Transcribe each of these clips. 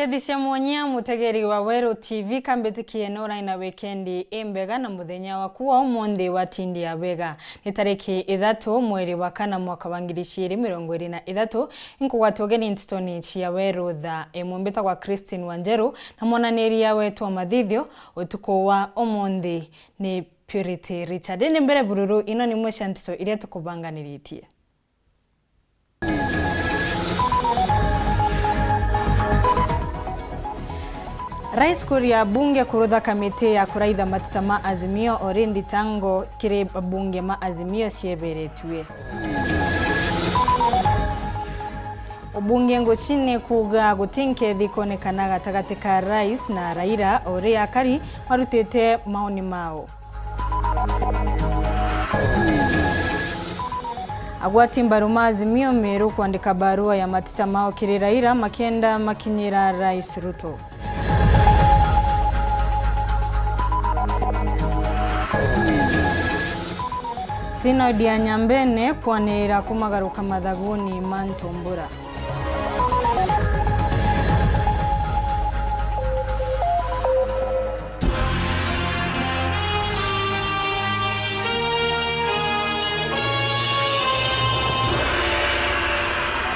Kedisya mwonya mutegeri wa Weru TV kambetikie nora ina weekendi imbega na muthenya wa kuwa umundi wa tindi ya bega. Ni tariki 3 mweri wa kana mwaka wa 2023 nkugwatogeni Nteto ya Weru Thaa emumbita kwa Christine Wanjeru na mwananiria wetu wa mathithio utuko wa umundi ni Purity Richard. Ni mbere bururu ino ni mwesha Nteto iria tukubanganiritie. Rais kuria bunge kurutha kamiti ya kuraitha matita ma azimio orindi tango kiri bunge ma azimio cieberetue. Ubunge ngochini kuga gutinke thikonekana gatagati ka rais na Raila oria kari marutete maoni mao. Agwati mbaru ma azimio meru kuandika barua ya matita mao kiri Raila makienda makinyira Rais Ruto. Sinodi ya Nyambene kwanira kumagaruka mathaguni Mantumbura.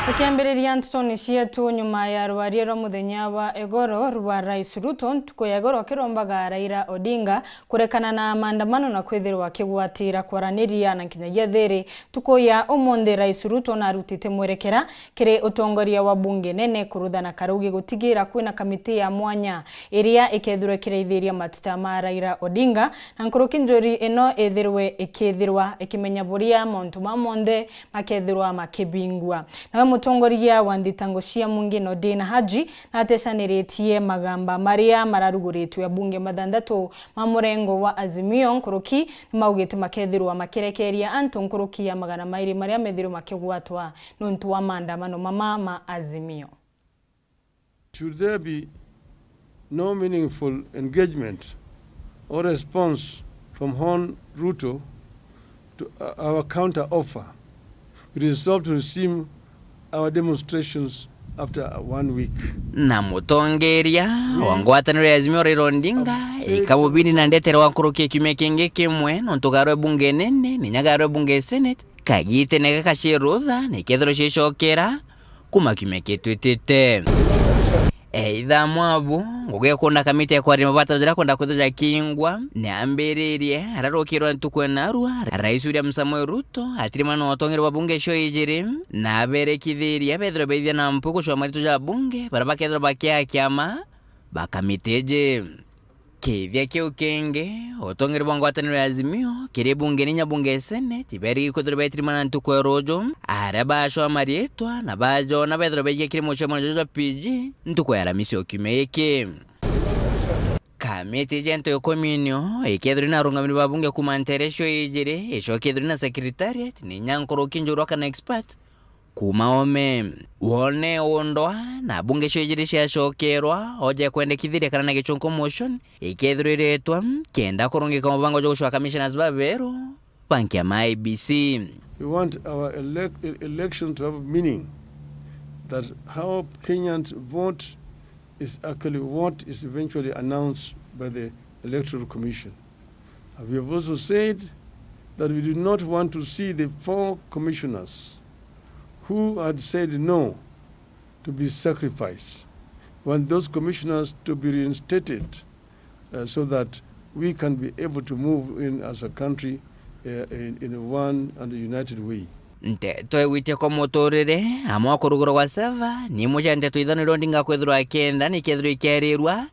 Tukiambiriria Nteto cietu nyuma ya rwaria muthenya wa egoro rwa Rais Ruto ntuko ya egoro kirombaga Raila Odinga kurekana na maandamano na kwithirwa kigwatira kwaraniria na kinyagia thiri tuko ya umundi Rais Ruto na rutite mwerekera kiri utongoria wa bunge nene kuruthana karugi gutigira kwina kamiti ya mwanya iria ikethirwe kireithiria matita ma Raila Odinga na nkuruki njori ino ethirwe ikithirwa ikimenya buria montu ma monde makethirwa makibingwa na mutongoria wa thitango cia mungino Dina Haji na atecaniretie magamba maria mararuguritwe ya bunge mathandatu ma murengo wa azimio nkuruki maugite makethirwa makirekeria antu nkuruki ya magana mairi maria methirwo makigwatwa nuntu wa maandamano ma azimio. Should there be no meaningful engagement or response from Hon Ruto to our counter offer, it is resolved to resume our demonstrations after 1 week. Na mutongeria wangwataniro ya azimio Raila Odinga ikabubini na ndetero wakurukia kiumia kingi kimwe nontugarwe bunge nene ninyagarwe bunge senate kagite nega kashirutha nikethero cicokera kuma kiumia kitwitite eitha mwabu nguge kuna kamiti ya kwarima batajira kwenda kuthoja kingwa ni ambiririe ararukirwa ntukwe narua Rais William Samoei Ruto atirimana watongere wa bunge sho ijiri na aberekithiria bethro beithia na mpuko shwa marito ja bunge baraba kethro bakia kiama bakamiteje kithia kiu kingi otongere bwangwataniro ya azimio kiri bunge ninya bunge senate iberi kuthro betirimana ntukwe rojo araba shwa marietwa na bajo na bethro beithia kiri mocho mojo PG ntukwe aramisio kimeke kamiti jento yo komunio ikethri na rungamiri ba bunge kumanteresho ijire isho kethri na secretariat ni nyankoro kinjuro kana expert kumaome wone ondoa na bunge sho ijire cia shokerwa hoja kwendekithiria kana na gichonko motion ikethri retwa kenda kurungika mabango jo gushwa commissioners ba Weru banki ya IBC. We want our election to have meaning, that how Kenyans vote is actually what is eventually announced by the Electoral Commission. We have also said that we do not want to see the 4 commissioners who had said no to be sacrificed. We want those commissioners to be reinstated so that we can be able to move in as a country in one and a united way. Nteto ewite ko motorere amwa kurugura kwa sava ni moja Nteto idhaniro Odinga kwethirwa kenda ni kethirwa ikiarirwa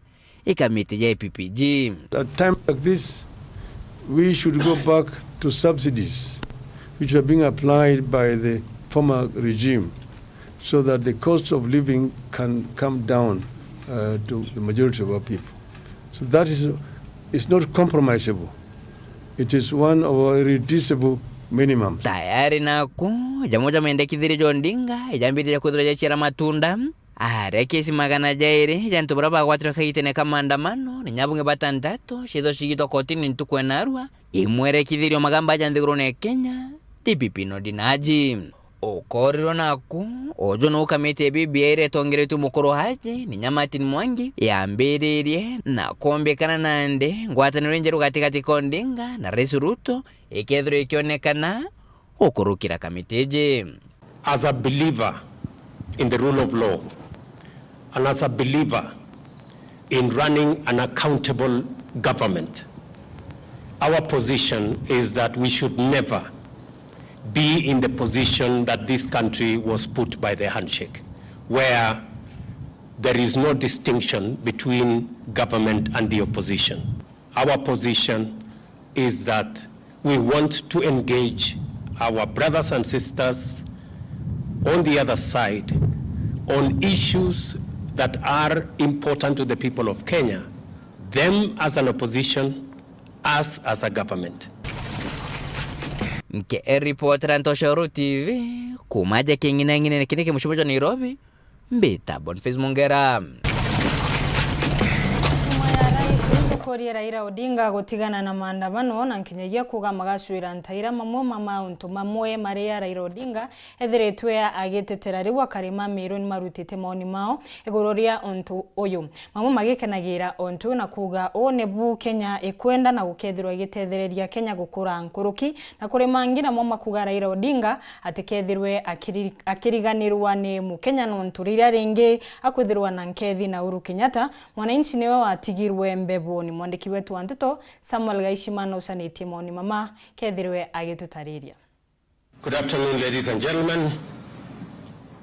ikamiti ya PPG. At time like this we should go back to subsidies which are being applied by the former regime so that the cost of living can come down to the majority of our people. So that is not compromisable. It is one of our irreducible minimum. Tayari naku jamoja mendekithiri Odinga ijambiri ya kuthira chira matunda kesi magana jairi jantu baraba gwatira kaitene kama maandamano ni nyabunge batandatu shido shigito kotini ntukwe narua imwere kithirio magamba janthigurone Kenya TPP no dinaji Okoriro naku ojo no kamete BBI retongeretu mukuru haji ni Nyamatin Mwangi yambiririe na kombekana nande ngwataniro njeru katikati Odinga na Rais Ruto ikethiro ikionekana okurukira kamiteje. As a believer in the rule of law and as a believer in running an accountable government, our position is that we should never be in the position that this country was put by the handshake, where there is no distinction between government and the opposition. Our position is that we want to engage our brothers and sisters on the other side on issues that are important to the people of Kenya, them as an opposition, us as a government. Nke reporter Ntosho TV kumaja kingine ngine kinike mushumojo Nairobi mbita Boniface Mongera. Koria Raila Odinga gutigana na maandamano na nkinyagia kuga magacwira ntaira mamwe mauntu mamwe maria Raila Odinga ethiretwe agetetera riwa karima miro ni marutite maoni mao igororia ontu uyu mamwe magikenagira ontu na kuga one bu Kenya ekwenda na gukethirwa igitethereria Kenya gukura nkuruki na kuremangira mo makuga Raila Odinga atikethirwe akiriganirwa ni mu Kenya nontu rira ringi akwithirwa na nkethi na Uhuru Kenyatta mwananchi niwe watigirwe mbebu ni mwandiki wetu wa Nteto Samuel Gaishimana usaniti maoni mama kethirwe agitutariria. Good afternoon, ladies and gentlemen.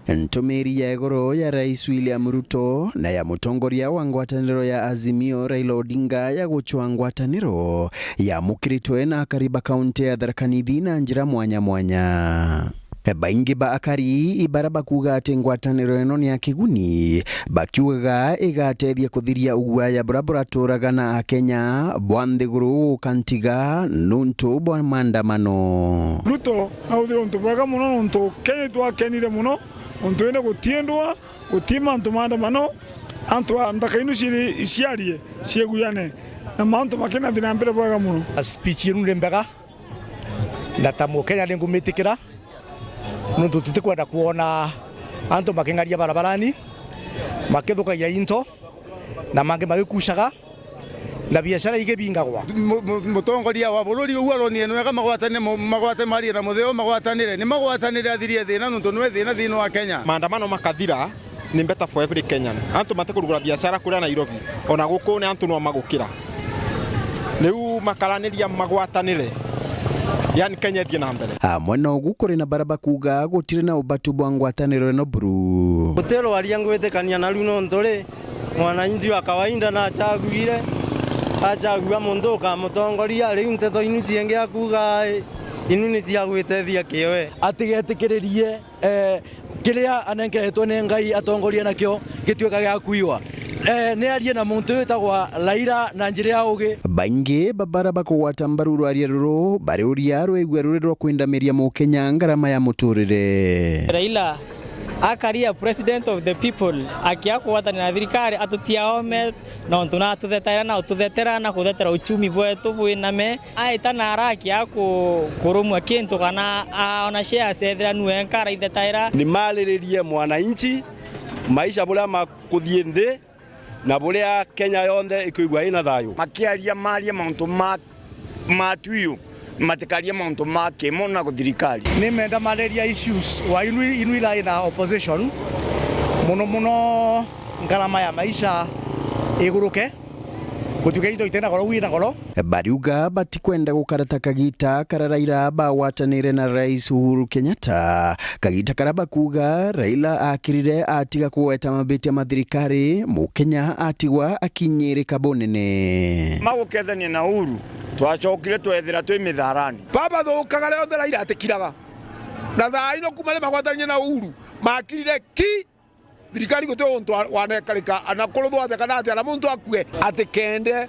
Ntumiri ya igoro ya Rais William Ruto na ya mutongoria wa ngwataniro ya Azimio Raila Odinga ya guchwa ngwataniro ya mukiritwe na kariba kaunti ya Tharaka Nithi na njira mwanya mwanya. Baingi ba akari ibaraba kuga ati ngwataniro eno ni ya kiguni bakiugaga igatethia kuthiria ugwaya burabura turaga na Kenya bwanthiguru kantiga nuntu bwa maandamano. Ruto na uthira untu bwaga muno nuntu Kenya twakenire muno untu ende gutiendwa gutima antu maandamano antu ndakainu ciri iciarie cieguyane na mauntu makena thina mbere bwaga muno. Speech yenu ndembega ndatamu Kenya ningumitikira nuntu tutikwenda kuona antu makingaria barabarani makithukagia into na mange magikushaga na biashara igebingagwa. Mutongoria wa bururi ugu aroni enwega magwate mari na mutheo magwatanire ni magwatanire athirie thina nuntu nwe thina wa Kenya. Maandamano makathira ni better for every Kenyan. Antu matekurugura biashara kuria Nairobi ona guku ni antu no magukira riu makaraniria magwatanire yani Kenya thie na mbere. Mwana ugu kuri na baraba kuga gutire na ubatu bwa ngwataniro no buru gutero aria ngwetekania na riu no ntore mwananchi wa kawaida na achagua mundu ka mutongoria riu Nteto inuti enge akuga inuti ya gwitethia kiwe atigetikiririe kiria anengeretwo ne Ngai atongoria nakio gituika gya kuiwa ne arie na muntu wetagwa Raila na njire ya ugi. Baingi babaraba kuwata mbaruru ariaruru bari uria rwegwa ruriro kwindamiria mu Kenya ngarama ya muturire. Raila akaria president of the people akia kuwata na thirikari atutia home na ntuna tuthetera na tuthetera na kuthetera uchumi bwetu bwiname aita na araki kurumwa kintu kana ona share sethera nuenkara ithetera ni maliririe mwananchi maisha buria makuthie nthi na buria Kenya yonde ikuigwa ina thayo Makiaria maria mauntu matuyu matikaria mauntu makemo na guthirikari ni menda malaria issues wa inuira ina opposition muno ngarama ya maisha iguruke gutuke indo itena goro wina goro bariuga batikwenda gukarata kagita kararaira bawatanire na Rais Uhuru Kenyatta kagita karaba kuga Raila akirire atiga kuweta mabeti mathirikari mu Kenya atigwa akinyirika bonene magukethania na Uhuru twacokire twethira twi mitharani Baba thukaga reo Raila atikiraga na thaino kumale magwatanire na Uhuru makirire ki thirikari gutu untu wanekarika anakuruthwa thekana ati ana muntu akue atikende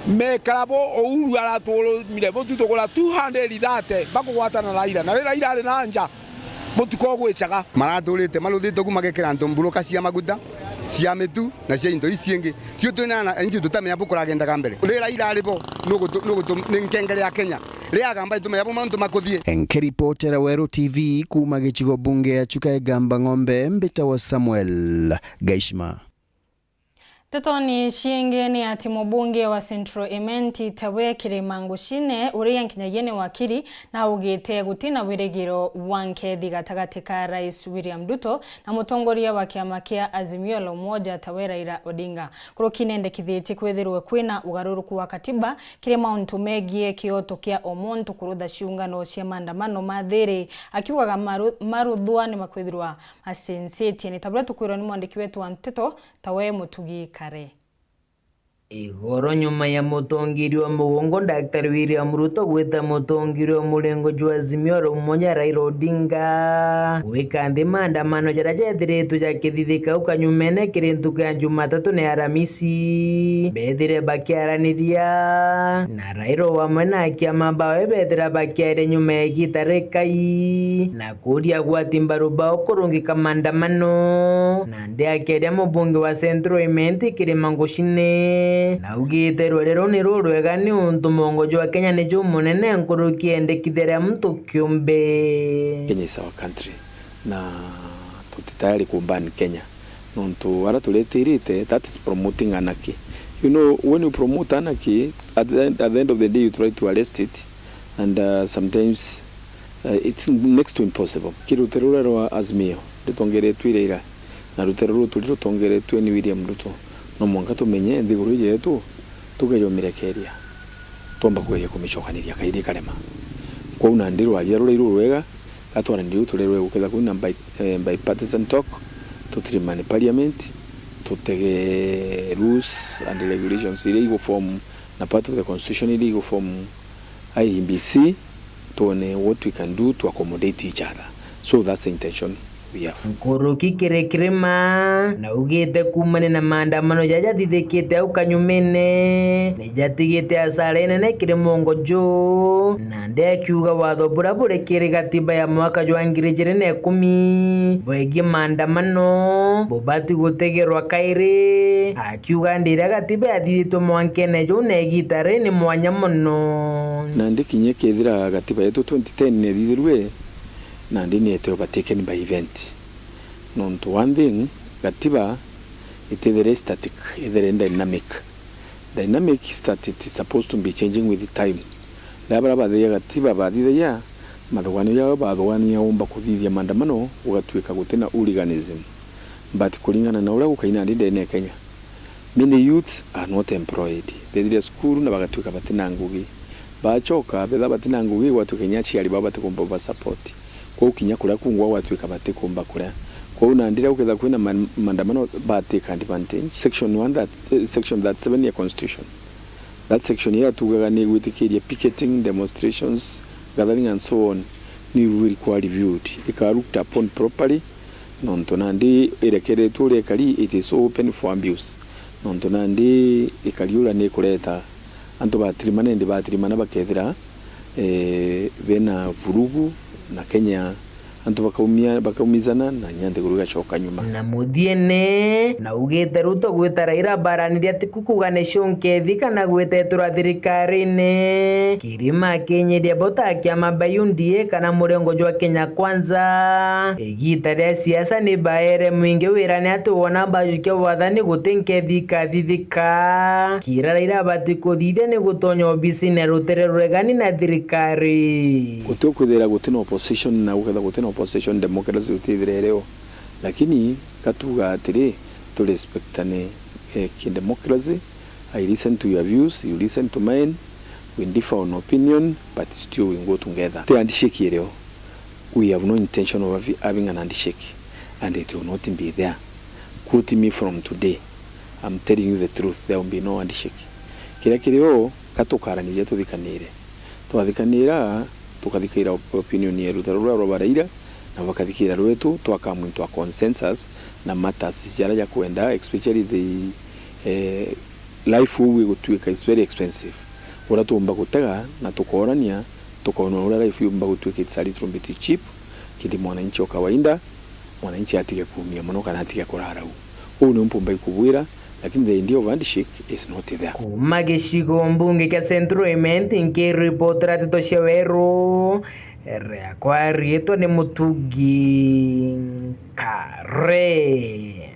mekarabo Uhuru aratwolo mire mutu tugura 230 bakugwatana na Raila na Raila ari na nja mutuko gwicaga marathurite maruthite kuma gekira ntumburu kacia maguta cia mitu na cia into isiengi tio tunana inji tutamenya bukura agenda kambere rira ira ribo nugutu nkengere ya Kenya ria gamba itumenya bo mantu makuthie. Nkiripotera Weru TV kuma gichigo bunge ya Chukaigamba Ng'ombe, Mbita wa Samuel Gaishma. Nteto ni shiengeni ati mubunge wa Central Ementi tawe Kirimangushine uriya nkinyagene wakiri na ugite gutina wiregiro wankethi gatagati ka Rais William Ruto na mutongoria wa kiama kia Azimio la Umoja tawe Raila Odinga. Kurukine ndekithiti kwethirwe kwina ugaruruku wa katiba kire mauntu megie kioto kia omontu kurutha ciungano cia maandamano mathiri akiugaga maruthwa ni makwithirwa asenseti ni tabla tukwirwa ni mwandiki wetu wa Nteto tawe Mutugi Kare. Igoro nyuma ya mutongiri wa mugongo Dr. William Ruto gweta mutongiri wa mulengo jwa Azimio la Umoja Raila Odinga wikandi maandamano jarajethiretu jakithithika ukanyumene kirintu kia Jumatatu na Aramisi bethire bakiaraniria na Raila wamwe na kiama bawe bethira bakiare nyuma ya gitarikai na kuria gwatimbaru bao kurungika maandamano na ndiakeria mubunge wa Central Ementi Kirimangushine na ugite rwerero ni rwega ni untu mongojo wa Kenya ni jo munene nkuruki endekithera mtu kiumbe. Kenya is our country na tutitayari kumbani Kenya nuntu wala tuletirite that is promoting anarchy. You know, when you promote anarchy at the end of the day you try to arrest it and sometimes it's next to impossible. Kiruterura wa Azimio ditongere twirira na ruteruru tulitongere tweni William Ruto no mwanga tumenye ndiguru yetu tugeyomirekeria tomba kweya kumichokaniria kairi karema kwa una ndiro aliyaro iru rwega atwara ndio turerwe ukeza kuna by partisan talk tutrimane parliament tutege rules and regulations illegal form na part of the constitution illegal form IEBC tuone what we can do to accommodate each other. So that's the intention. Nkuruki kirekirema na ugite kumane na maandamano jaja thithikite ukanyumene ni jatigite asara nene kiri mongojo na ndekiuga watho bura burekire gatiba ya mwaka jwa 2010 bwegi maandamano bobati gutegerwa kairi akiuga ndira gatiba yathithitwo mwankene jo negitare ni mwanya muno na ndikinye kethira gatiba yetu 2010 ne thithirwe na ndini ete overtaken by event. Nonto one thing, gatiba it is very static, it is dynamic. Dynamic is that it is supposed to be changing with the time. Labra badhiya gatiba badhiya ya madhwani ya badhwani ya omba kuthithia maandamano ugatwika gutena hooliganism. But kulingana na ura ukaina ndinde ne Kenya. Many youths are not employed. Bethire school na bagatwika batina ngugi. Bachoka betha batina ngugi watu Kenya chiali baba tekomba support. Kwa ukinya kula kungwa watu ikabate kumba kula kwa unaandira ukeza kwina maandamano bateka advantage section 1 section that 7 ya constitution that section here tugagane witikiria picketing demonstrations gathering and so on ni will be reviewed looked upon properly nontonandi irekere tule kali it is open for abuse nontonandi ikaliula ne kuleta anto batirimane ndi batirimana bakethira bena vurugu na Kenya antu bakaumizana na nyande guruga choka nyuma na muthiene na ugite Ruto gwita Raila baraniria tikukugane shonke thika na gwetetura thirikarine kirima kenyeria bota kiama bayundie kana murengo jwa Kenya kwanza igita ria siasa ni baere mwingi wirane atu wona bajuke wathani gutinke thika kira Raila batikuthithia ni gutonya obisine rutere rwegani na thirikari gutukuthira gutina opposition na uketha gutina opposition democracy utithirereo lakini katuga atiri to respectane ki democracy. I listen to your views, you listen to mine, we differ on opinion but still we go together. The handshake here we have no intention of having an handshake and it will not be there. Quote me from today, I'm telling you the truth, there will be no handshake. Kira kireo katukaranire twathikanira tukathikira opinion yetu tarura Raila na wakathikira rwetu twakamwe twa consensus na matters jara kuenda especially the life we go to is very expensive ora tuomba gutega na tukorania tukaona ora life yumba gutwika itsali trumbeti cheap kidi mwananchi wa kawaida mwananchi atike kuumia muno kana atike kurara une mpumba ikubwira lakini the idea of handshake is not there. Magishiko mbunge kia Central Element nke reportera Nteto cia Weru kwa rieto ni Mutugi Kare.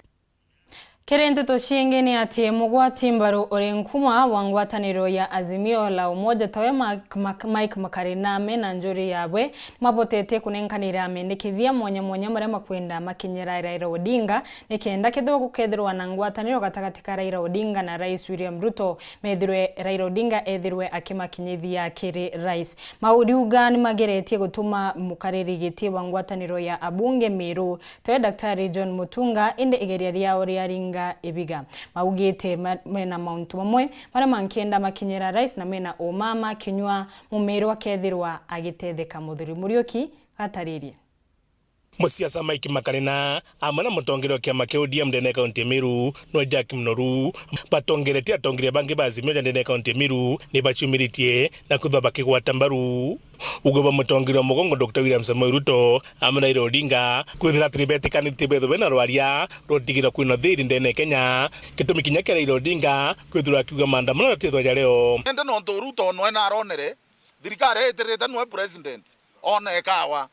Kere Nteto cienge ni ati mugwati mbaru uri nkuma wa ngwataniro ya Azimio la Umoja tawe Mike Makariname na njuri yabwe mabotete kunenkanira amendekithia mwanya maria makwenda makinyira Raila Odinga nikenda kithwa gukethirwa na ngwataniro gatagati ka Raila Odinga na Rais William Ruto methirwe Raila Odinga ethirwe akimakinyithia kiri rais mauriuga ni mageretie gutuma mukariri giti wa ngwataniro ya abunge Meru tawe Daktari John Mutunga inde igeria riao riaringa ibiga maugite mena mauntu mamwe mara mankenda makinyira rais na mena omama kinywa Mumeru akethirwa agitetheka muthuri Muriuki ataririe Musiasa Mike Makarina amana mutongero kia makeodia mdene kaunti Meru no Jack Mnoru patongeretia tongire bangi Azimio ndene kaunti Meru ni bachumiritie na kuthwa bakigwata mbaru ugoba mutongero mugongo Dr. William Samoei Ruto amana Raila Odinga kwithira tribetekanite betho bena rwaria rotigira kwino thiri ndene Kenya kitumi kinya kia Raila Odinga kwithira kiuga maandamano na tithwa ja leo ende no Ruto no na aronere thirikari eterete no president ona ekawa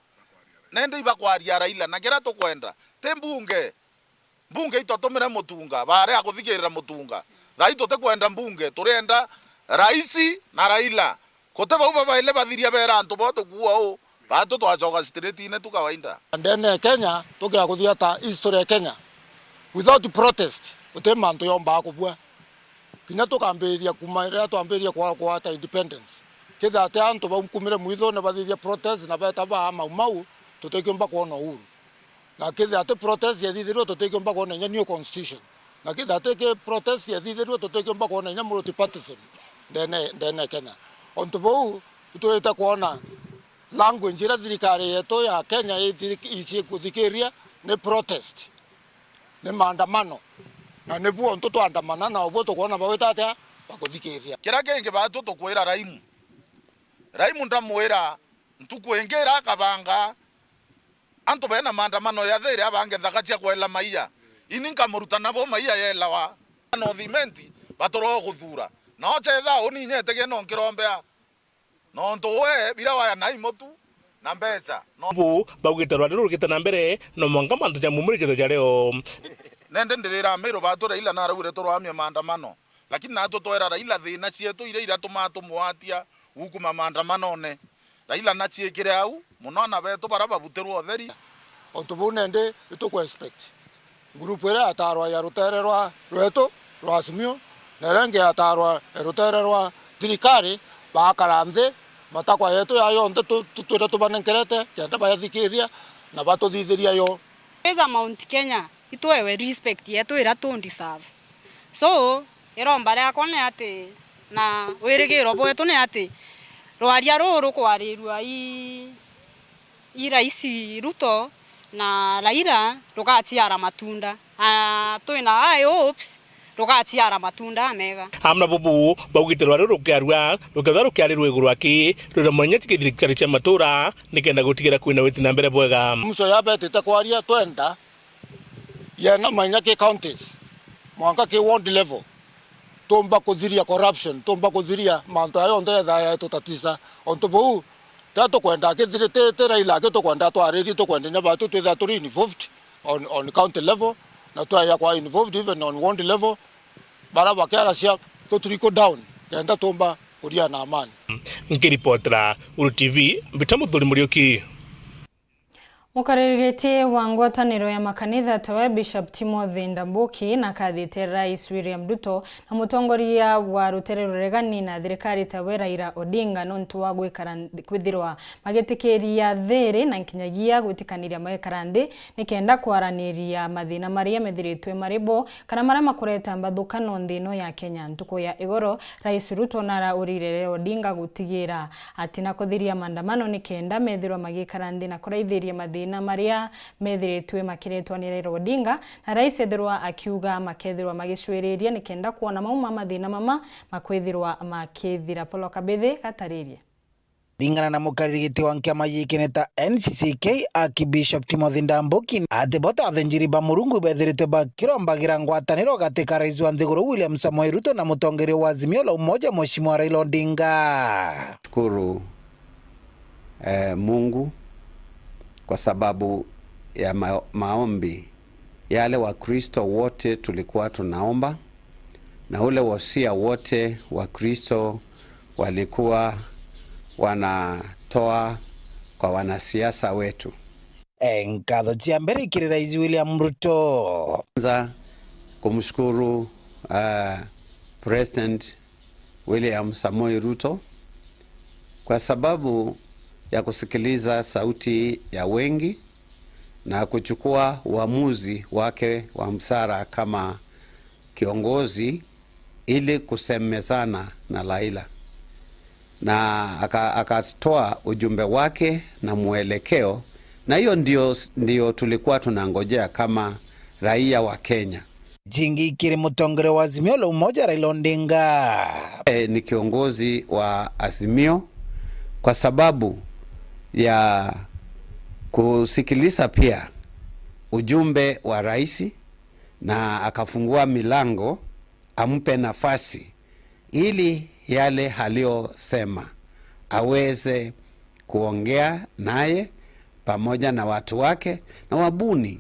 nende iba kwaria Raila na kera tukwenda te mbunge itotomere mutunga bare akuthigirira mutunga thai tote kwenda mbunge turenda raisi na Raila kote baba ile bathiria bera antu boto kuo bato twachoka street ine tukawainda ndene Kenya tukia kuthia ta history ya Kenya without protest utema antu yomba kubwa kinya tukambiria kumaira tuambiria kwa ta independence kitha ate antu bamkumire mwitho na bathithia protest na beta ba mau tutekiomba kuona uhuru na kitha ate protest ya thithirwo tutekiomba kuona nya new constitution na kitha ate ke protest ya thithirwo tutekiomba kuona nya multipartyism ndene Kenya onto bau tutoeta kuona language ira thirikari yetu ya Kenya isi kuthikiria ni protest ni maandamano na ne buo ntoto andamana na obo to kuona baweta ate bakuthikiria kira kenge batu to kwira raimu ndamwira ntukwengera akabanga anto bena maandamano ya thiri abange thakatia kwela maiya ininka muruta nabo maiya yelawa no thimenti batoro guthura no chetha uni nyetege no nkirombea no ntowe bira waya na imotu na mbeca no bu bagwita rwandiro rugita na mbere no mwanga mantu ya mumurije to leo nende ndirira Meru batu Raila na rawire to rwamya maandamano lakini nato toera Raila thina cietu ile ira tumato mwatia ukuma maandamano ne Raila na ciekire au munona beto baraba buterwo theri ontubune ndi ituko expect group ira atarwa ya rutererwa rweto rwa Azimio na renge atarwa rutererwa thirikari bakaranze matakwa yetu ya yonde tutwira tubanenkerete kenda bayathikiria na batuthithiria yo eza Mount Kenya itwewe respect yetu ira tu deserve so iromba ria kone ati na wirigiro bwetu ne ati rwaria ruru kwarirwa i Raisi Ruto na Raila rugatiara matunda twina high hopes rugatiara matunda mega amna bubu baugiterwa rukiarwa rukiarirwa iguru aki ruramanya tikithirikari cia matura nikenda gutigira kwina witi na mbere bwega muso yabetete kwaria twenda yana manya ke counties mwanga ke ward level tomba kuziria corruption tomba kuziria manto ayo nde ya tutatisa ontobu tato kwenda kithirite Raila ke to kwenda to ariri to kwenda nya batu twetha turi involved on county level na to ya kwa involved even on ward level bara bakara sia to trickle down kenda tomba kuria na amani nkiripotera Uru TV Bitamuthuri Muriuki Mukarigete wa ngwataniro ya makanitha tawa Bishop Timothy Ndambuki na kathite Rais William Ruto na mutongoria wa rutere ruregani na thirikari tawe Raila Odinga nontu wa gwithirwa magitikiria thiri na nkinyagia gwitikaniria magekarandi nikenda kwaraniria mathina maria methiritwe maribo kana maria makureta mbathukano nthino ya Kenya ntuko ya igoro Rais Ruto nara urirere Odinga gutigira atina kuthiria maandamano nikenda methirwa magekarandi na kuraithiria mathina maria methiritwe makiretwa ni Raila Odinga na Rais ethirwa akiuga makethirwa magicwiriria nikenda kuona mauma mathina mama makwithirwa makithira Polo Kabithe gataririe Ringana na mukarigiti wa nkiama yikineta NCCK Archbishop Timothy Ndambuki ati bota athenjiri ba Murungu bethirite bakirombagira ngwataniro gatika rais wa nthiguru William Samoei Ruto na mutongeri wa Azimio la Umoja Mheshimiwa Raila Odinga. Shukuru Mungu kwa sababu ya maombi yale wa Kristo wote tulikuwa tunaomba na ule wasia wote wa Kristo walikuwa wanatoa kwa wanasiasa wetu. Nkatho cia mbere kiri rais William Ruto. Kwanza kumshukuru President William Samoei Ruto kwa sababu ya kusikiliza sauti ya wengi na kuchukua uamuzi wake wa msara kama kiongozi ili kusemezana na Raila. Na akatoa ujumbe wake na muelekeo, na hiyo ndio tulikuwa tunangojea kama raia wa Kenya. Jingi kiri mutongere wa Azimio la Umoja Raila Odinga. Ni kiongozi wa Azimio kwa sababu ya kusikiliza pia ujumbe wa rais na akafungua milango ampe nafasi ili yale aliyosema aweze kuongea naye pamoja na watu wake na wabuni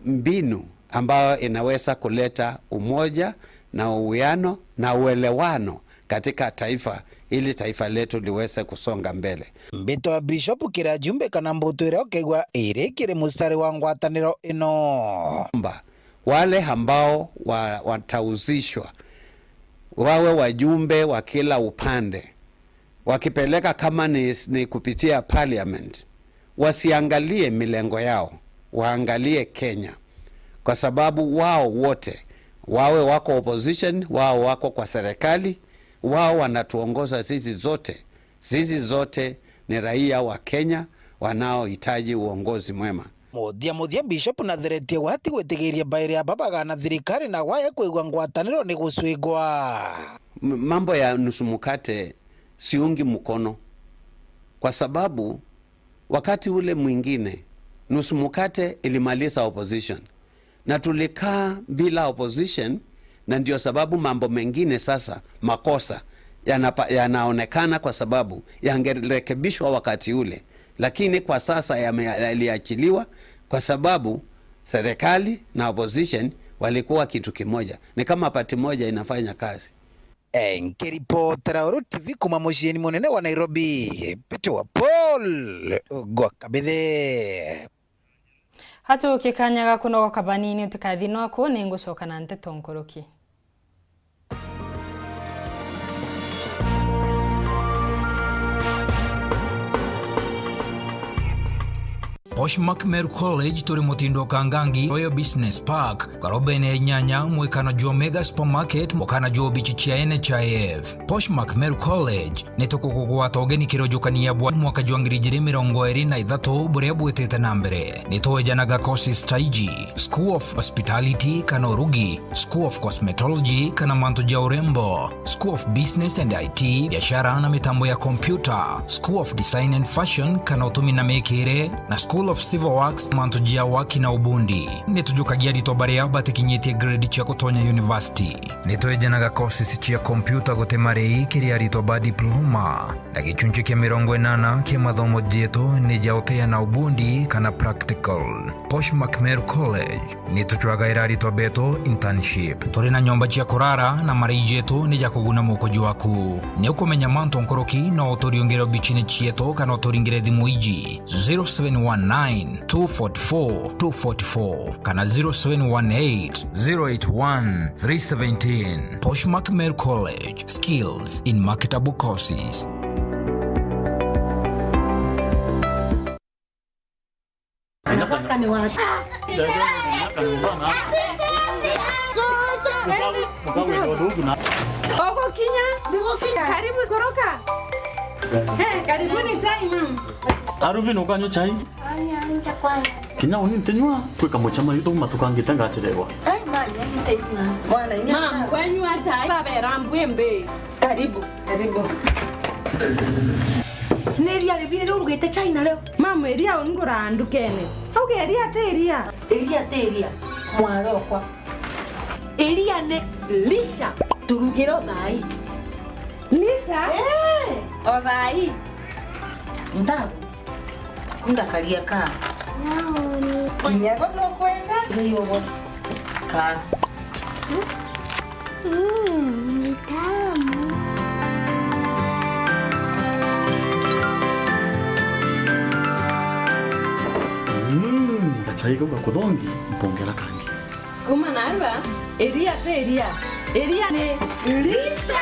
mbinu ambayo inaweza kuleta umoja na uwiano na uelewano katika taifa ili taifa letu liweze kusonga mbele. Mbito wa Bishop kira jumbe kana mbutwire okegwa iri kiri mustari wa ngwataniro ino. Wale ambao watauzishwa wawe wajumbe wa kila upande, wakipeleka kama ni kupitia parliament, wasiangalie milengo yao, waangalie Kenya, kwa sababu wao wote wawe wako opposition, wao wako kwa serikali, wao wanatuongoza sisi zote ni raia wa Kenya wanaohitaji uongozi mwema. Muthia Bishop na theretie wati gwetigiria bairi ya babaga na thirikari na waye kuigwa ngwataniro ni guswigwa. Mambo ya nusu mkate siungi mkono, kwa sababu wakati ule mwingine nusu mkate ilimaliza opposition na tulikaa bila opposition, na ndio sababu mambo mengine sasa makosa yanaonekana kwa sababu yangerekebishwa wakati ule, lakini kwa sasa yaliachiliwa kwa sababu serikali na opposition walikuwa kitu kimoja, ni kama pati moja inafanya kazi. Nkiripotera Weru TV kuma muciini munene wa Nairobi, Peter Paul Gwakabithe. Hatu kikanyaga kuno kabanini utikathinwa ko ningucoka na Nteto nkoroki. Meru College turi mutindo kangangi Royal Business Park karobene nyanya mwekana jo Mega Supermarket mukana jo bichichia NHIF. Meru College nitokugugwa togeni kirojukania bwa mwaka jo ngirigiri 2023 buria bwetete na mbere nitoejanaga courses taiji School of Hospitality kana Urugi, School of Cosmetology kana manto ja urembo, School of Business and IT biashara na mitambo ya computer, School of Design and Fashion kana utumi na mekire na School of Civil Works mantujia waki na ubundi. Nitujukagia ditobaria batikinyitie grade chia kutonya university. Nitoejanaga courses chia computer gotemarei kiria ritoba diploma. Na gichunchi kia 80 kia mathomo dieto nijaotea na ubundi kana practical. Meru College nituchwaga irari tobeto internship. Turi na nyomba chia kurara na mariji yetu nija kuguna mukojo waku. Ni ukumenya manto nkoroki na otoriongero bichine chieto kana otoringire thimu iji 0719-244-244 kana 0718-081-317. Meru College, skills in marketable courses. Karibu koroka. Karibuni chai mama. Aruvi nukanywa chai? Kina uni ntenywa kweka mochama yuto matukangita ngachirewa. Mama kwenywa chai baba rambwembe. Karibu. Neria lebire rugete China leo. Mama eria ungura ndukene. Auge eria teria. Eria. Mwaro kwa. Eria ne Lisha. Turugiro dai. Lisha? Odai. Ndabu. Kunda kalia ka. Naoni. Kinyago no kwenda? Niyo ka. Ni tamu. Chai kwa kodongi mpongera kangi. Kuma naiba? Eria ne Lisha.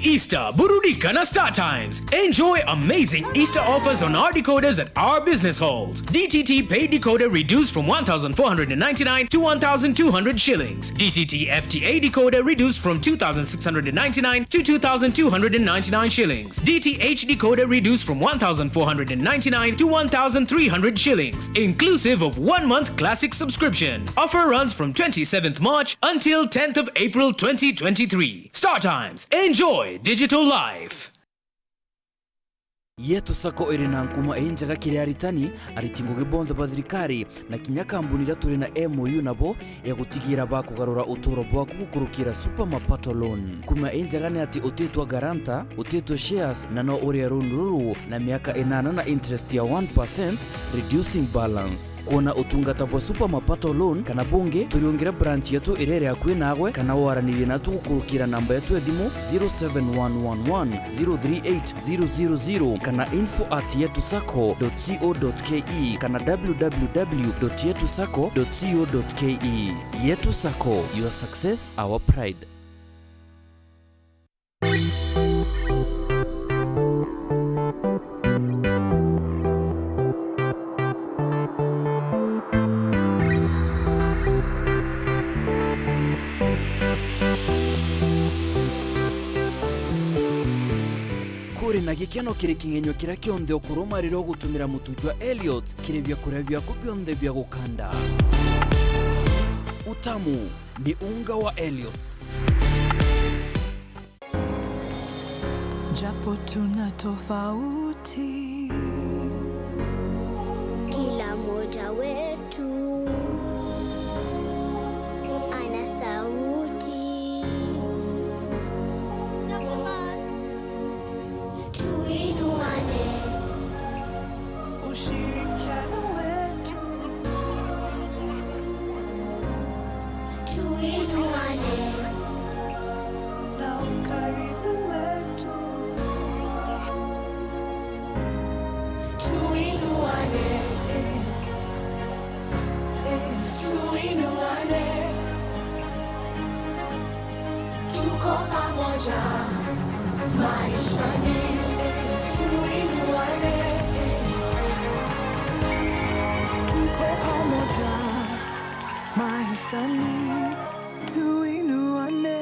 Easter, burudika na Star Times. Enjoy amazing Easter offers on our decoders at our business halls. DTT paid decoder reduced from 1,499 to 1,200 shillings. DTT FTA decoder reduced from 2,699 to 2,299 shillings. DTH decoder reduced from 1,499 to 1,300 shillings, inclusive of 1 month classic subscription. Offer runs from 27th March until 10th of April 2023. Star Times. Enjoy digital life. Yetu sako irina nkuma enjaga kiri aritani aritingo gebondo badrikari na kinya kambuni raturi na MOU nabo ya gutigira bakugarura uturo bwaku gukurukira super mapato loan kuma enjaga ne ati utetwa garanta utetwa shares na no uri runduru na miaka 8 na interest ya 1% reducing balance kuona utungata bwa super mapato loan kana bunge turiongera branch yetu irere yakwe nagwe kana waranire natu gukurukira namba yetu ya thimu 0711038000 kana info@yetusako.co.ke kana www.yetusako.co.ke. Yetu Sako, your success, our pride. Na gikeno kiri kingenyo kira kionde okuruma riro gutumira mutujwa Elliot kirevya kurevya kubionde vya gukanda. Utamu ni unga wa Elliot. Japo tuna tofauti, kila moja wetu ana sauti. Tuinuane, ushirikiano wetu. Tuinuane, na ukaribu wetu. tuinuane, tuinuane, tuko pamoja maishani. Tuinuane, Tuko pamoja maishani, tuinuane.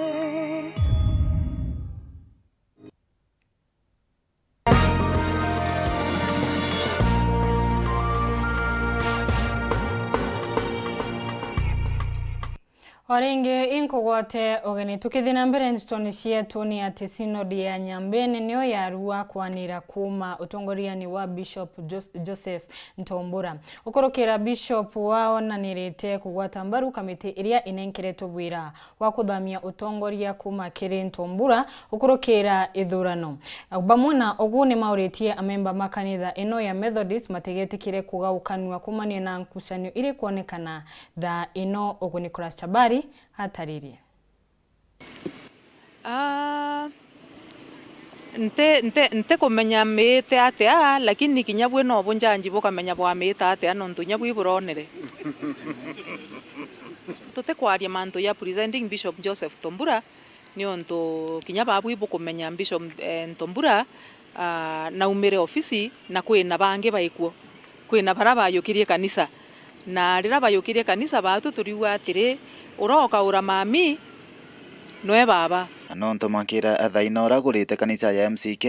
Oringe inkogwate ogeni tukithina mbere nstoni cietu ni ati sinodi ya Nyambene niyo yarua kwanira kuma utongoriani wa Bishop Joseph Ntombura. Ukorokera Bishop wao nanirite kugwata mbaru kamiti iria inenkeretwo bwira wa kuthamia utongoria kuma kiri Ntombura ukorokera ithurano. Bamwana oguni mauritie amemba makanitha ino ya Methodist mategetikire kugaukanwa kumania na nkusanyo iri kuonekana Thaa ino oguni Cross Chabari hataririe. Nte kumenya mite atia lakini kinyabwe no bunjanji bukamenya bwa mite atia no ntunyabwe buronere. Tote kwaria manto ya presenting Bishop Joseph Ntombura ni onto kinyaba bwi bukumenya Bishop Ntombura na umire ofisi na kwina bange baikuo kwina baraba yukirie kanisa na rira bayukirie kanisa batu turiwa atire uroka ura mami noe baba nonto makira athaina uragurite kanisa ya MCK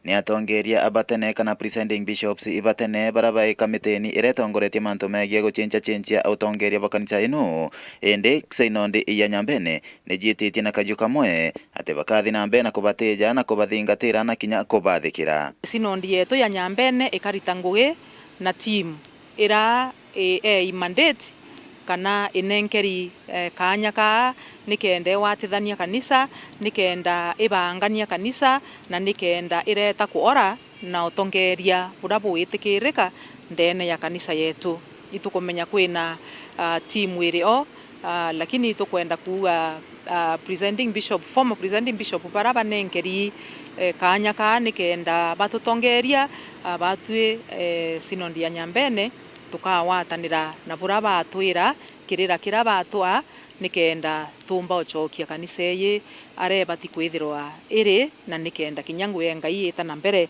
ni atongeria abatene kana presiding bishops ibatene baraba ikamiteni iretongoretie manto megie guchincha utongeria ba kanisa ino ende seinondi ya nyambene ni jititie na kaju kamwe ate bakathi na mbena kubateja na kubathingatira na kinya kubathikira sinondi yetu ya nyambene ikarita ngugi na team ira mandate kana inenkeri kanya ka nikende watithania kanisa nikenda ibangania kanisa na nikenda ireta kuora na utongeria burabu itikirika ndene ya kanisa yetu itukumenya kwina team wirio lakini itukwenda kuwa presenting bishop former presenting bishop baraba nenkeri kanya ka nikenda batutongeria batwe sinondi ya nyambene tukawatanira na buraba atwira kirira kiraba atwa nikenda tumba uchokia kanisa ye areba tikwithirwa iri na nikenda kinyangu engai itana mbere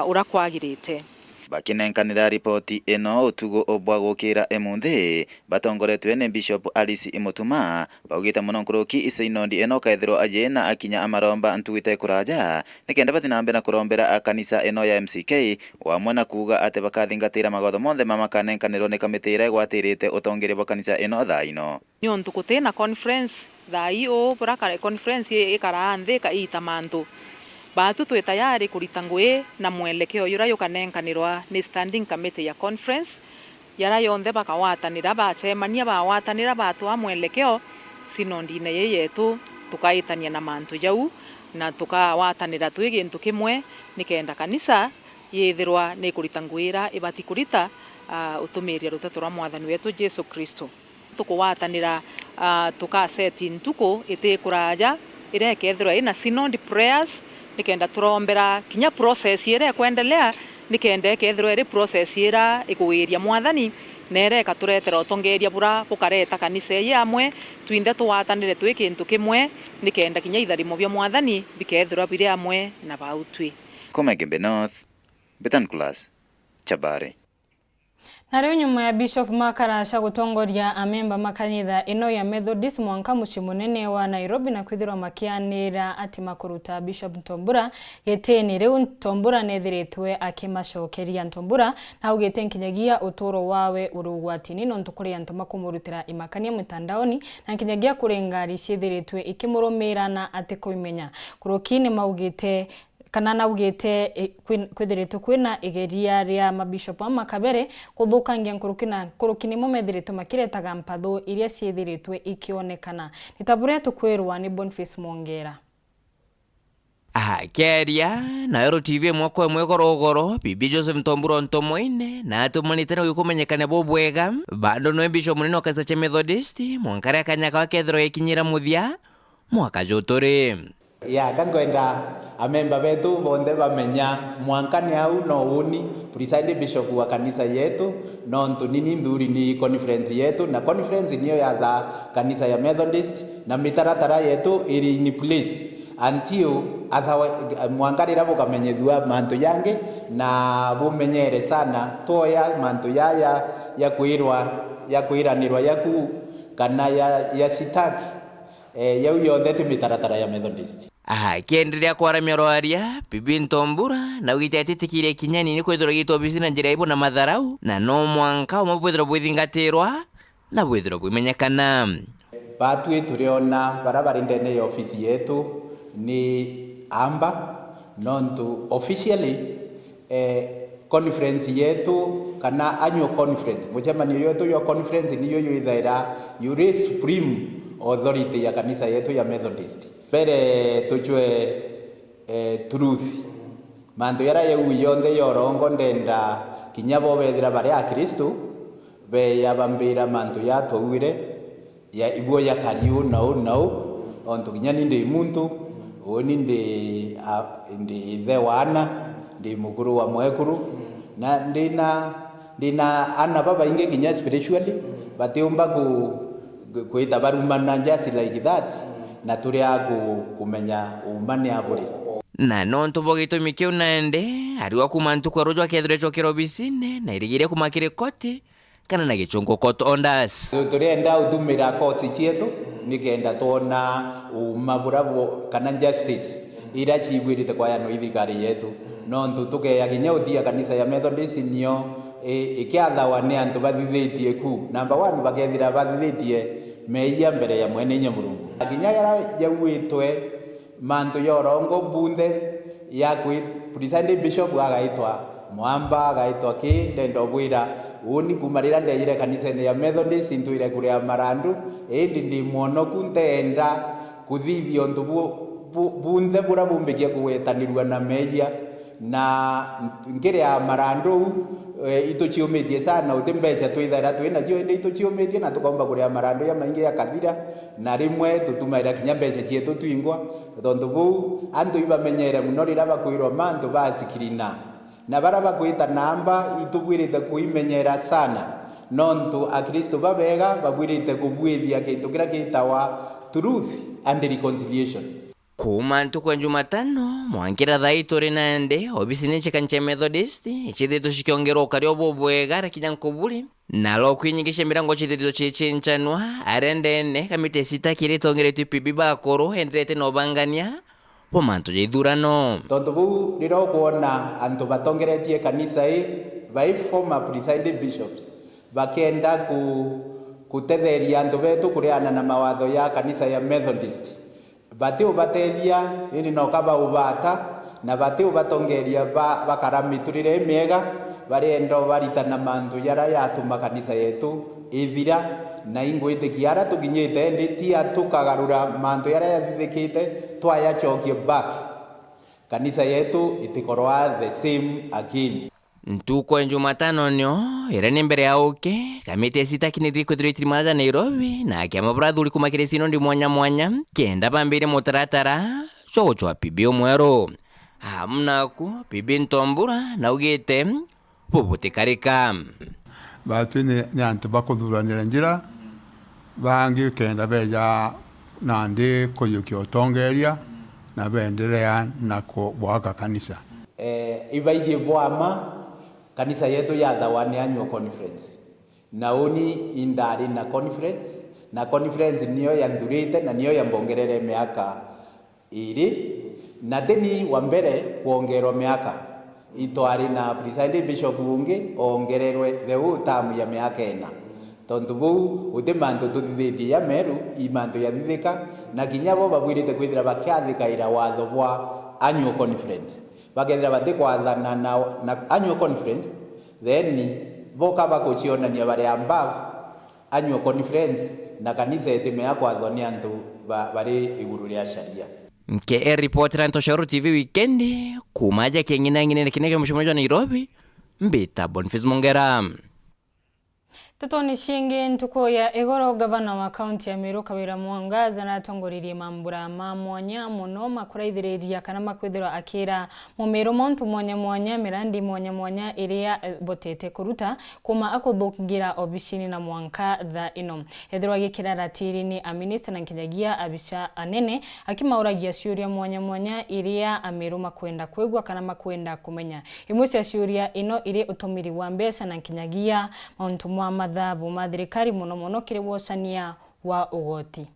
urakwagirite bakinenkanira ripoti eno utugo obwa gukira emunthi batongoretwe ne Bishop Alice Imutuma baugite muno nkuruki iseinondi eno kaithiro ajena akinya amaromba ntuite kuraja nikenda batinambe na kurombera akanisa eno ya MCK wamwe na kuga ate bakathingatira magotho monthe mamakanenkanirwo ni kamitire gwatirite utongere bwa kanisa eno thaino ni ontu kutena conference thaio buraka conference ikaraanthi ka itamantu batu twe tayari kurita ngwe na mwelekeo yura yukanenkanirwa ni standing committee ya conference yara yonthe bakawatanira bacemania bawatanira batu a mwelekeo sinondine yeyetu tukaitania na mantu jau na tukawatanira twi gintu kimwe nikenda kanisa yithirwa ni kurita ngwira ibati kurita utumiria ruteto rwa mwathani wetu Yesu Kristo tukuwatanira tukaseti ntuko ite kuraja ire kethirwa ina synod prayers nikenda turombera kinya process ire kuendelea nikenda kethirwa ire process ira ikuwiria mwathani nere katuretera utongeria bura bukareta kanisa yamwe twinde tuwatanire twi kintu kimwe nikenda kinya itharimo bya mwathani bikethirwa bire amwe na bautwi Komegimbe North Betan Class Chabare. Na rĩu nyuma ya Bishop Makarasha gutongoria amemba makanitha ino ya Methodist mwanka muci munene wa Nairobi na kwithirwa makianira ati makuruta Bishop Ntombura yeteni rĩu Ntombura nethiritwe akimacokeria Ntombura na ugite nkinyagia uturo wawe urugwatini no ntukuria ntuma kumurutira imakania mutandaoni na nkinyagia kurengari ciithiritwe ikimurumira na ati kuimenya kurukini maugite kana naugite kwithiritwe kwina igeria ria mabishop amakabere kuthukangia nkurukini mumethiritu makiretaga mpatho iria ciithiritwe ikionekana nitabure tukwirwa ni Boniface Mongera keria na Weru TV mwako emwe gorogoro bibi Joseph Ntombura ntomoine na atumanite no gukumenyekana bobwega bando no bishop munene kanisa cha Methodist mwankare akanyaka wakethero ikinyira muthia mwaka jotore ya gangwenda amemba betu bonde bamenya mwankani au no uni presiding bishop wa kanisa yetu no ntunini nduri ni conference yetu na conference niyo ya kanisa ya Methodist na mitaratara yetu iri in place until mwankani rabo kamenyethua mantu yange na bumenyere sana toya mantu ya kuiranirwa yaku kana ya sitaki yau yothe tumitaratara ya Methodist kiendelea kwaramia roaria bibi Ntombura na ugitetikire kinyani ni kwithira gitu bisina njira ibo na matharau na no mwanka umabwithira bwithingatirwa na bwithira bwimenyekana batwi turiona barabara ndene ya ofisi yetu ni amba nontu officially conference yetu kana annual conference muchemanio yetu yo conference niyo yoithaira yuri supreme authority ya kanisa yetu ya Methodist pere tujwe truth manto yara yewu yonde yorongo ndenda kinyabo bethira bare a Kristo be yabambira manto ya towire ya ibwo ya kariu no onto kinyani ndi muntu oni ndi the wana ndi mukuru wa mwekuru na ndina ana baba inge kinya spiritually batiumba kuita barumana just like that na turi kumenya umane aburi na nonto bogito mikeu nande ariwa kumantu kwa rojo akethire chokero bisine na irigire kumakire kote kana na gichungo court orders. Turenda udumira court chietu nikenda tuona maburabo kana justice ira chibwirite kwa yano ithikari yetu no ntutuke ginya utia kanisa ya Methodist nio ikiathawa ni antu bathithitie ku number 1 bagethira bathithitie meia mbere ya mwene Nyamurungu ginya yawitwe mantu yorongo bunde ya kwi presiding bishop agaitwa Mwamba agaitwa ki ndendo bwira uni kumarira ndeire kanisa ya Methodist ntuire kuria marandu indi ndi muono kuntenda kuthithio ntubu bunde bura bumbikia kuwetanirwa na meia na ngire ya marandu ituchiumitie sana utimbecha twithara twina jo indi ituchiumitie na tukomba kuria marandu ya maingi ya kathira na rimwe tutumaira kinya mbecha chietu twingwa tondu bu antu ibamenyere muno rira bakwirwa mantu basikirina na bara bakwita namba itubwirite kuimenyera sana nontu akristo babega babwirite kubwithia kintu kira kitawa truth and reconciliation. Kuma ntuku ya Jumatano mwankira Thaa ituri nande obisini chikanche Methodist ichithito shikiongerwa ukari obobwega rakinyankubuli nalo kwinyigisha mirango chithito chichinchanwa arendene kamite sita kiri tongeretu pibi bakoro endrete nobangania pomanto ya ithurano tondu bu riro kuona antu batongeretie kanisa by former presiding bishops bakenda kutetheria antu betu kuriana na mawatho ya kanisa ya Methodist bati ubatethia ini no kaba ubata na bati ubatongeria bakaramiturire miega barendo baritana mantu yara yatuma kanisa yetu ithira na ingwite kiara tukinyite nditia tukagarura mantu yara yathithikite twaya chokio back kanisa yetu itikorwa the same again. Ntuku ya Jumatano nyo irani mbere ya uke kamite sita kiniri kuthiriti maraja Nairobi na kiama burathuri kumakire sino ndi mwanya kenda bambire mutaratara chogochwa pibi Weru hamnaku pibi Ntombura na ugite bubutikarika batu ni antu bakuthuranira njira bangi kenda beja nandi kuyukio tongeria na bendelea na kubwaka kanisa ibaije bwama kanisa yetu yathawa ni annual conference na uni indari na conference niyo yanthurite na niyo yambongerere miaka iri na thini wa mbere kuongerwa miaka itwari na presiding bishop ungi ongererwe the whole term ya miaka 4 tondu bu utimantu tuthithitie ya Meru imantu yathithika na kinyabo babwirite kwithira bakiathikaira watho bwa annual conference bagethira batikwathana na annual conference then boka bakuchionania bari above annual conference na kanisa etimea kwathwa ni antu bari iguru ria sharia. Nke reporter Ntosharu TV weekend kumaja kengine kinege mshumaji wa Nairobi mbita Boniface Mongera. Tatoni shinge ntuko ya igoro gavana wa county ya Meru Kawira Mwangaza na tongoririe mambura mwanya muno makuraithiriria kana makwithirwa akira mu Meru montu mwanya mirandi mwanya iria botete kuruta kuma akuthugira obishini na mwanka Thaa ino ethirwa gikira ratiri ni aminista na kinyagia abisha anene akimauragia ciuria mwanya iria Ameru makwenda kwigwa kana makwenda kumenya imwe cia ciuria ino iri utumiri wa mbeca na kinyagia montu mwa mathabu mathirikari muno kiri wosania wa ugoti.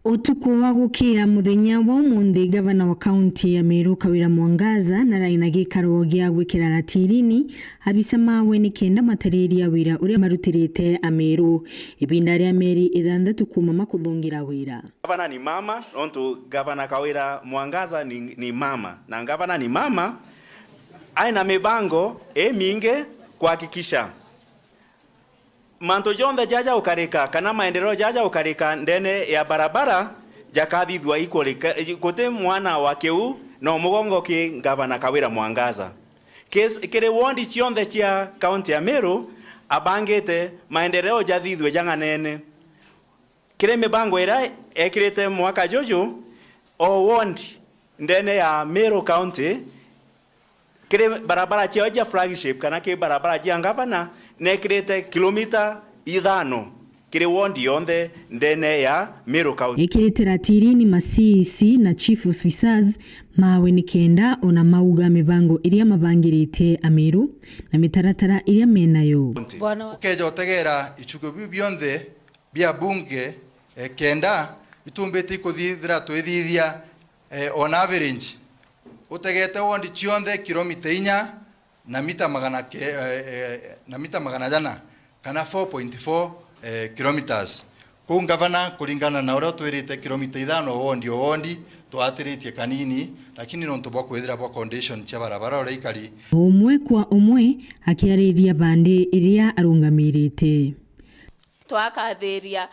Utuku wa gukira muthenya wa umuthi gavana wa county ya Meru Kawira Mwangaza na raina gikaro gia gwikira ratirini abisa mawe ni kenda matariria wira uria marutirite Ameru ibinda ria meri ithanthatu kuma makuthungira wira. Gavana ni mama, onto gavana Kawira Mwangaza ni mama na gavana ni mama aina mibango minge kuhakikisha manto jonda jaja ukarika kana maendeleo jaja ukarika ndene ya barabara jakathithwa ikolika kote mwana wakeu no mugongo ki gavana Kawira Mwangaza kire wondi chionde chia county ya Meru abangete maendeleo jathithwe janganene kire mibango ira ekirete mwaka jojo o wondi ndene ya Meru county kire barabara chia flagship kana ke barabara chia gavana nekirete kilomita 5 kiri wondi yonthe ndene ya Meru County. Ikiretera tirini masisi na chief officers mawe ni kenda ona mauga mibango iria mabangirite Ameru na mitaratara iria menayo. Ukeja otegera ichugo bionthe bia bunge kenda itumbete kuthithira twithithia on average utegete wondi chionthe kilomita 4 na mita magana jana kana 4.4 kilometers. Ku gavana kulingana na ora twirite kilomita 5 wondi twatiritie kanini lakini no ntubwa kwithira bwa condition cia barabara ora ikari umwe kwa umwe akiariria bande iria arungamirite twakathiria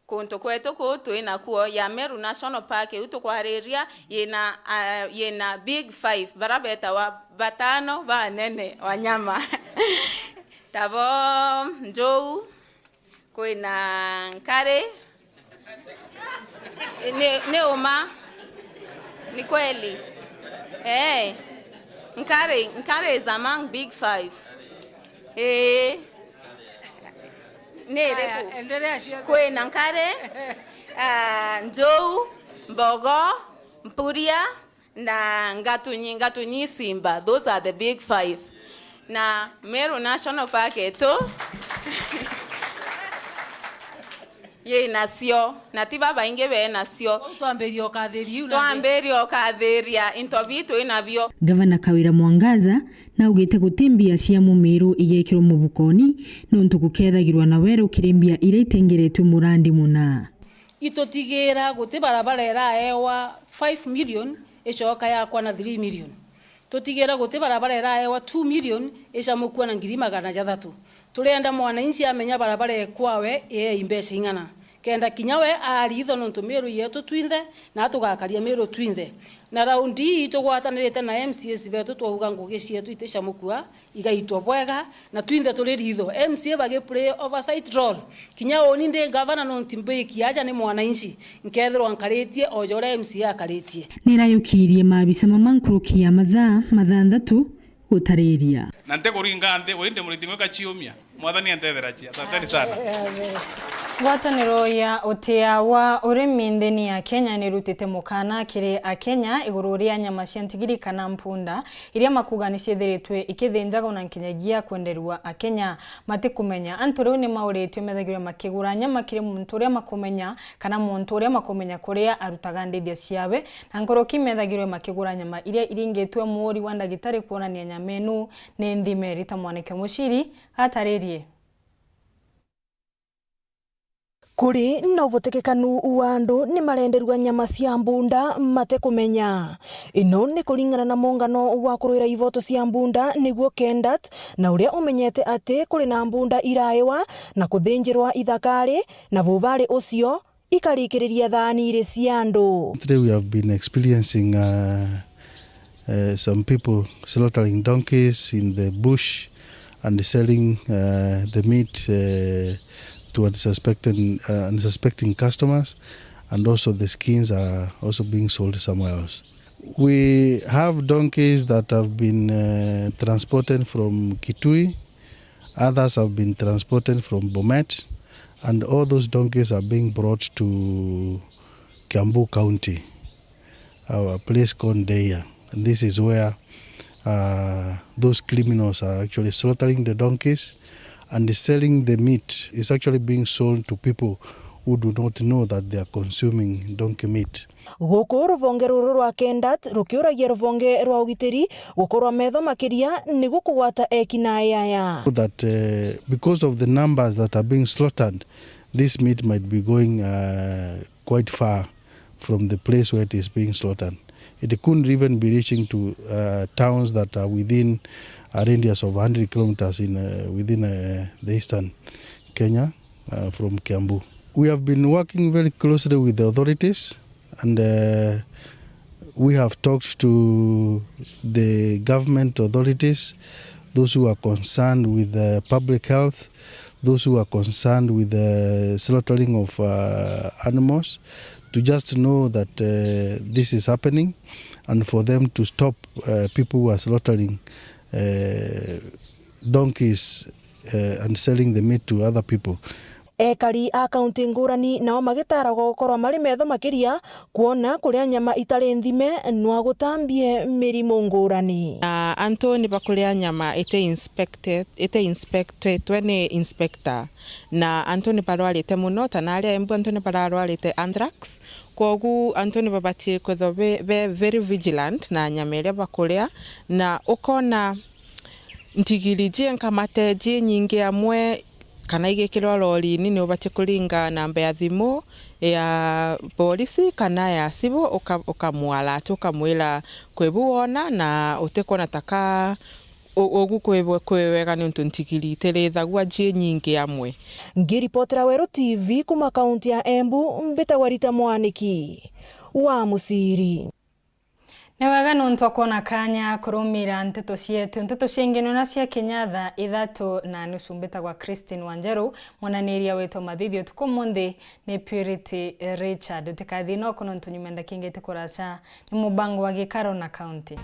kuntu kwetu kutu inakuo ya Meru National Park utukwariria yena big 5 barabeta wa batano banene wanyama tabo njou kwina nkare ne uma ni kweli nkare is among big 5 kwina nkare njou mbogo mpuria na ngatunyi simba. Those are the big 5 na Meru National Park eto ye nasio na tiba bainge be nasio twamberio kathiria into bitu inavyo. Gavana Kawira Mwangaza na ugite gutimbia cia Mumeru igekirwo mubukoni nontu gukethagirwa na Weru kirimbia ire itengeretwe murandi muna itotigira guti barabara era ewa 5 million icoka yakwa na 3 million totigira guti barabara era ewa 2 million icamukua na 300,000 turenda mwananchi amenya barabara ekwawe imbesa ingana kenda kinyawe aritho nontu Meru yetu twinthe na tugakaria Meru twinthe na raundi itugwatanirite na MCS betu twahuga ngugi cietu itecamukua igaitwo bwega na twinthe turi ritho MCA bage play oversight role kinya oni ndi governor nonti mbiki aja ni mwananchi nkethirwa nkaritie ojore MCA akaritie nirayukirie mabisa mamankurukia mathandatu gutariria na nteguringa nthi winde murithi ka chiumia mwathani antethera chia asanteni sana. Ngwataniro ya utia wa urimi nthini ya Kenya nirutite mukana kiri Akenya iguru ria nyama cia ntigiri kana mpunda iria makuga ni ciethiritwe ikithinjaga na nkinyagia kwenderwa Akenya matikumenya antu riu ni mauritwe methagirwe makigura nyama kiri muntu uria makumenya kana muntu uria makumenya kuria arutaga ndithia ciawe na ngoroki methagirwe makigura nyama iria iringitwe muri wa ndagitari kuonania nyamenu ni nthime Rita Mwanike Muciri ataririe. Kuri na uvotekekanu wa andu ni marenderwa nyama cia mbunda matekumenya. Ino ni kuringana na mungano wa kuruira ivoto cia mbunda niguo Kendat na uria umenyete ati kuri na mbunda iraewa na kuthinjirwa ithakari na vuvali ucio ikarikiriria thani ire cia andu. Today we have been experiencing some people slaughtering donkeys in the bush and selling the meat to unsuspecting customers, and also the skins are also being sold somewhere else. We have donkeys that have been transported from Kitui, others have been transported from Bomet, and all those donkeys are being brought to Kiambu County, a place called Deya. And this is where those criminals are actually slaughtering the donkeys, and selling the meat is actually being sold to people who do not know that they are consuming donkey meat. Guku ruvonge ruru rwa Kendat rukiuragia ruvonge rwa ugitiri gukorwa metho makiria ni gukugwata ekina yaya. That because of the numbers that are being slaughtered, this meat might be going quite far from the place where it is being slaughtered. It couldn't even be reaching to towns that are within a radius of 100 kilometers within the eastern Kenya from Kiambu. We have been working very closely with the authorities, and we have talked to the government authorities, those who are concerned with public health, those who are concerned with the slaughtering of animals, to just know that this is happening, and for them to stop people who are slaughtering donkeys and selling the meat to other people. ekari a kaunti ngurani nao magitaragwo gukorwa mari metho makiria kuona kuria nyama itari nthime no gutambie mirimo ngurani. Anto ni bakuria nyama ite inspected ni inspector na anto ni barwarite muno tanaria embu anto ni barwarite anthrax kogu anto ni babatie kwetho very vigilant na nyama iria bakuria na ukona ntigiriji nkamate ji nyingi amwe kana igikirwa lori-ini ni ubatie kuringa namba ya thimu ya polisi kana ya sibo ukamwala tukamwira kwebu wona na utekona taka ogu kwewega ni untu ntigiri thagwa ji nyingi amwe. Ngiripotera Weru TV kuma kaunti ya Embu mbitagwa Rita Mwaniki wa Musiri. Newega nuntu kuona kanya kurumira nteto cietu nteto ciengeno na cia Kinyatha 3:30 mbitagwa Christine Wanjeru mwananiria wetu mathithio tukomundi ni Purity Richard utikathi no kuno ntunyumenda kingete kuraca ni mubango wa gikaro na county.